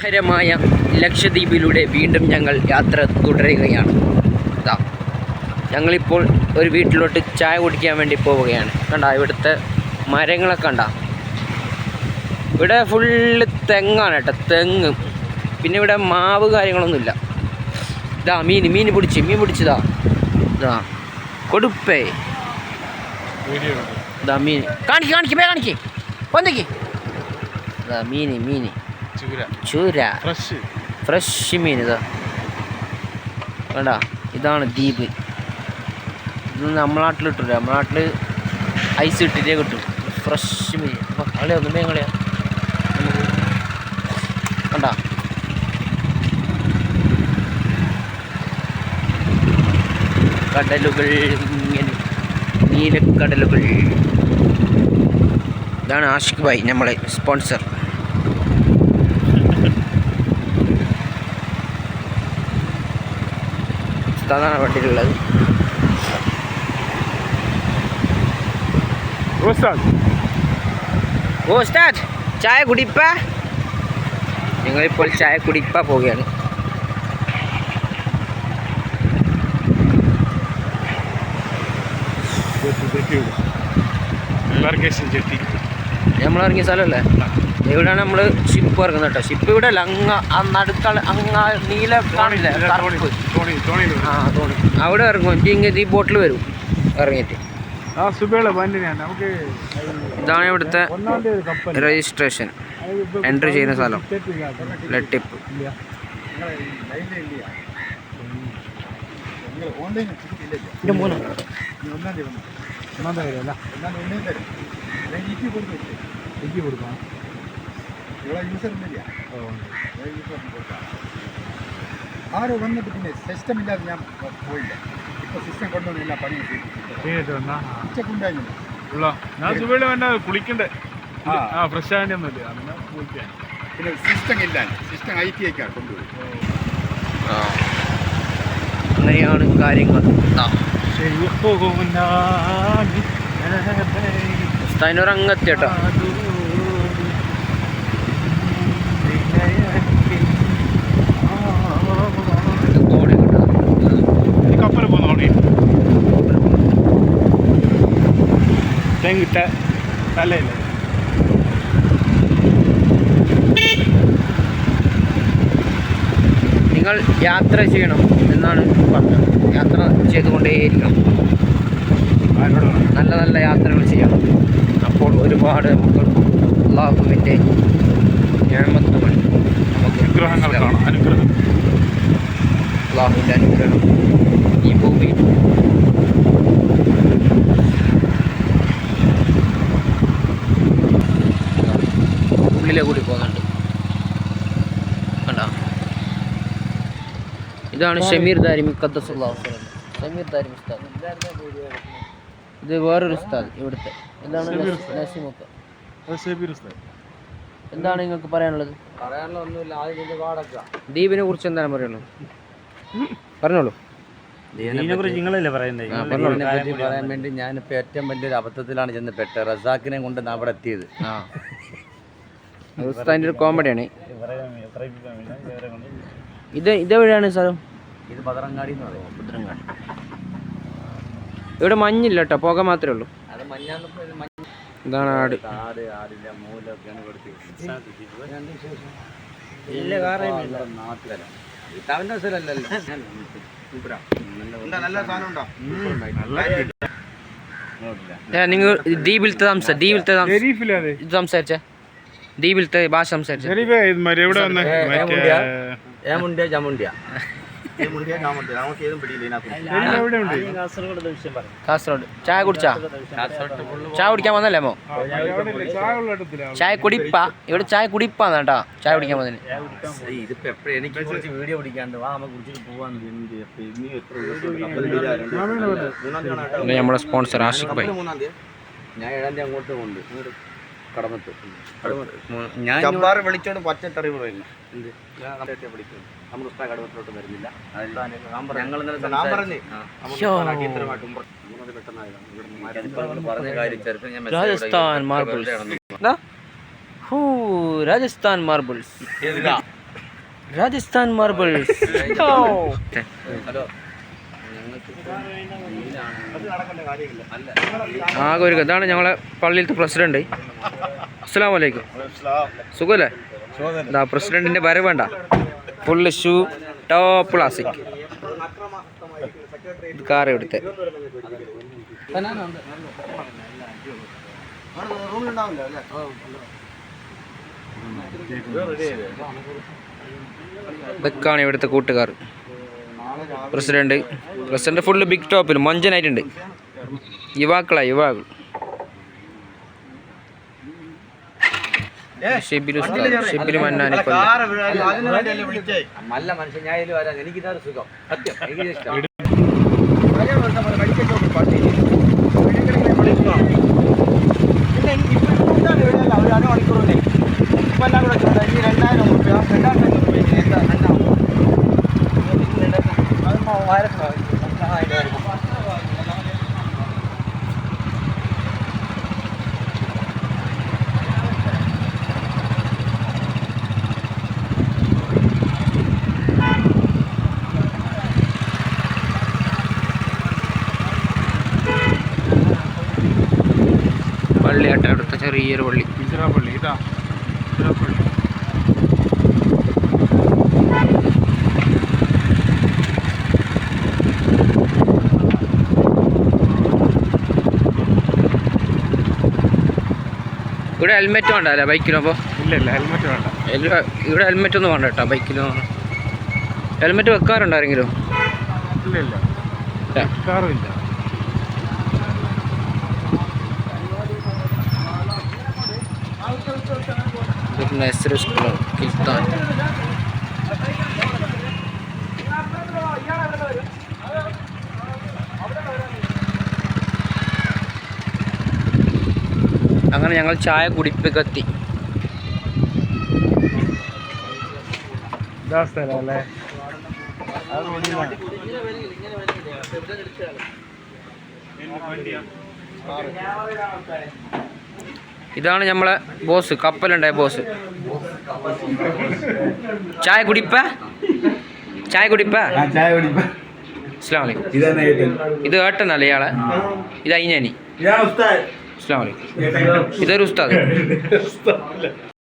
മനോഹരമായ ലക്ഷദ്വീപിലൂടെ വീണ്ടും ഞങ്ങൾ യാത്ര തുടരുകയാണ്. ഇതാ ഞങ്ങളിപ്പോൾ ഒരു വീട്ടിലോട്ട് ചായ കുടിക്കാൻ വേണ്ടി പോവുകയാണ്. കണ്ട ഇവിടുത്തെ മരങ്ങളൊക്കെ കണ്ട, ഇവിടെ ഫുള്ള് തെങ്ങാണ് കേട്ടോ, തെങ്ങ്. പിന്നെ ഇവിടെ മാവ് കാര്യങ്ങളൊന്നുമില്ല. ഇതാ മീൻ പിടിച്ചതാ. ഇതാ കൊടുപ്പേ, ഇതാ മീൻ കാണിക്കേ വന്നേക്ക്. ഇതാ മീൻ ചൂര ഫ്രഷ് മീൻ. ഇതാ വേണ്ട, ഇതാണ് ദ്വീപ്. ഇത് നമ്മളെ നാട്ടിൽ കിട്ടില്ല, നമ്മളെ നാട്ടിൽ ഐസ് ഇട്ടിട്ടേ കിട്ടും ഫ്രഷ് മീൻ. അപ്പോൾ കളയാ ഒന്നും വേഗം കളയാ. കണ്ട കടലുകൾ, ഇങ്ങനെ നീലക്കടലുകൾ. ഇതാണ് ആഷിഖ് ഭായ്, നമ്മളെ സ്പോൺസർ. അതാണ് വണ്ടിയിലുള്ളത്. ഉസ്താദ് ചായ കുടിപ്പ. ഞങ്ങളിപ്പോൾ ചായ കുടിപ്പ പോവുകയാണ്. നമ്മളിറങ്ങിയ സ്ഥലമല്ലേ, ഇവിടെയാണ് നമ്മൾ ഷിപ്പ് ഇറങ്ങുന്നത് കേട്ടോ. ഷിപ്പ് ഇവിടെ അല്ല, നടുക്കള നീല കാണില്ല, അവിടെ ഇറങ്ങും. ഇങ്ങനെ ഈ ബോട്ടിൽ വരും ഇറങ്ങിയിട്ട്. ഇതാണ് ഇവിടുത്തെ രജിസ്ട്രേഷൻ, എൻട്രി ചെയ്യുന്ന സ്ഥലം. ലട്ടിപ്പ് ആരോ വന്നിട്ട് പിന്നെ സിസ്റ്റം ഇല്ലാതെ ഞാൻ പോയില്ല. ഇപ്പൊ സിസ്റ്റം കൊണ്ടുവന്നില്ല, പണി കുളിക്കണ്ടേ, ഫ്രഷ് ആകേണ്ടൊന്നുമില്ല. പിന്നെ സിസ്റ്റം ഇല്ല, സിസ്റ്റം IT കൊണ്ടുപോയി. അങ്ങനെയാണ് കാര്യങ്ങൾ. ഉസ്താദിനൊരങ്ങത്തി കേട്ടോ. കപ്പൽ പോകുന്ന തെങ്ങിട്ട തലയില്ല. നിങ്ങൾ യാത്ര ചെയ്യണം എന്നാണ് പറഞ്ഞത്. യാത്ര ചെയ്തുകൊണ്ടേയിരിക്കണം, നല്ല നല്ല യാത്രകൾ ചെയ്യണം. അപ്പോൾ ഒരുപാട് നമുക്ക് അല്ലാഹുവിൻ്റെ നിഅമത്തുകൾ, നമുക്ക് അനുഗ്രഹങ്ങൾ കാണാം. അല്ലാഹുവിൻ്റെ അനുഗ്രഹം ഈ ഭൂമിയിൽ. ഉള്ളിലെ കൂടി പോകുന്നുണ്ട് കണ്ട. ഇതാണ് ഷമീർ ദാരിമി ഖദ്ദസുല്ലാഹു സിറഹു. ഷമീർ ദാരിമി ഉസ്താദ്. ഇത് വേറൊരു ഉസ്താദ് ഇവിടുത്തെ. എന്താണ് നസീമൊക്ക, എന്താണ് നിങ്ങൾക്ക് പറയാനുള്ളത്? ദ്വീപിനെ കുറിച്ച് എന്താണ് പറയുള്ളത്? പറഞ്ഞോളൂ. നിങ്ങളല്ലേ പറയുന്നത്? പറയാൻ വേണ്ടി ഞാനിപ്പോൾ ഏറ്റവും വലിയൊരു അബദ്ധത്തിലാണ് ചെന്ന് പെട്ടത്. റസാക്കിനെ കൊണ്ട് അവിടെ എത്തിയത്. ഉസ്താദിൻ്റെ ഒരു കോമഡിയാണ്. ഇതെവിടെയാണ് സ്ഥലം? ഇത് ബദറങ്ങാടി എന്ന് പറയും. ബദറങ്ങാടി. ഇവിടെ മഞ്ഞില്ല കേട്ടോ, പുക മാത്രമേ ഉള്ളൂ. അത് മഞ്ഞാന്ന് ഇതാണ് ആട്. ആടില്ല മൂലൊക്കെയാണ് കൊടുത്തത്. അവൻ്റെ സ്ഥലമല്ലല്ലോ. നിങ്ങൾ ദ്വീപിലത്തെ സംസാരിച്ച ദ്വീപിലത്തെ ഭാഷ സംസാരിച്ച കാസർഗോഡ്. ചായ കുടിച്ചാ? ചായ കുടിക്കാൻ വന്നല്ലേ മോ? ചായ കുടിപ്പാ, ഇവിടെ ചായ കുടിപ്പാന്ന് കേട്ടാ. ചായ കുടിക്കാൻ വന്നതിന് ഇതിപ്പോ എപ്പോഴും എനിക്ക് കുറച്ച് വീഡിയോ പിടിക്കാണ്ട് വാ, നമുക്ക് കുടിച്ചിട്ട് പോവാന്ന്. നമ്മുടെ സ്പോൺസർ ആഷിഖ് ഭായ്. ഞാൻ 7ാം തീയതി അങ്ങോട്ട് കൊണ്ട് കടമത്ത് ഞാൻ വിളിച്ചോണ്ട് പച്ചത്തറി പറയുന്നു. നമ്മുടെ ഉസ്താദ് കടമത്തിലോട്ട് വരുന്നില്ല. രാജസ്ഥാൻ മാർബിൾസ്. രാജസ്ഥാൻ മാർബിൾസ്. ആകെ ഒരു ഇതാണ് ഞങ്ങളെ പള്ളിയിലത്തെ പ്രസിഡന്റ്. അസ്സലാമു അലൈക്കും. സുഖമല്ലേ? എന്താ പ്രസിഡന്റിന്റെ വരവ് വേണ്ട, full shoe top classic. Car എടുത്ത് ഇതൊക്കെയാണ് ഇവിടുത്തെ കൂട്ടുകാർ. പ്രസിഡന്റ് ഫുള്ള് ബിഗ് ടോപ്പിൽ മൊഞ്ചനായിട്ടുണ്ട്. യുവാക്കൾ ഷെബിലു മന്നാനി നല്ല മനുഷ്യൻ ഞാൻ ഇതിൽ വരാൻ എനിക്കിതാണ് സുഖം. സത്യം എനിക്ക് ഇഷ്ടം. ഒരു അരമണിക്കൂറില്ലേ ഇപ്പം എല്ലാം കൂടെ 2000 രൂപ 2500 രൂപ എന്താ പള്ളിയാട്ടെ, അവിടുത്തെ ചെറിയൊരു പള്ളി. പള്ളി ഇതാ പള്ളി. ഇവിടെ ഹെൽമെറ്റ് വേണ്ട അല്ലേ ബൈക്കിനും? അപ്പോൾ ഇല്ല ഹെൽമെറ്റ് വേണ്ട. ഇവിടെ ഹെൽമെറ്റ് ഒന്നും വേണ്ട കേട്ടോ ബൈക്കിനും. ഹെൽമെറ്റ് വെക്കാറുണ്ടോ ആരെങ്കിലും? ഇല്ല വെക്കാറുമില്ല. Nursery school Kiltan. അങ്ങനെ ഞങ്ങൾ ചായ കുടിപ്പിക്കെത്തി. ഇതാ സ്ഥലം അല്ലേ? ഇതാണ് നമ്മളെ ബോസ്, കപ്പലുണ്ടായ ബോസ്. ചായ കുടിപ്പ. അസ്സലാമു അലൈക്കും. ഇത് ഏട്ടനല്ലേ ഇയാളെ? ഇത് അയിനാനി. അസ്സലാമു അലൈക്കും. ഇതൊരു ഉസ്താദ്.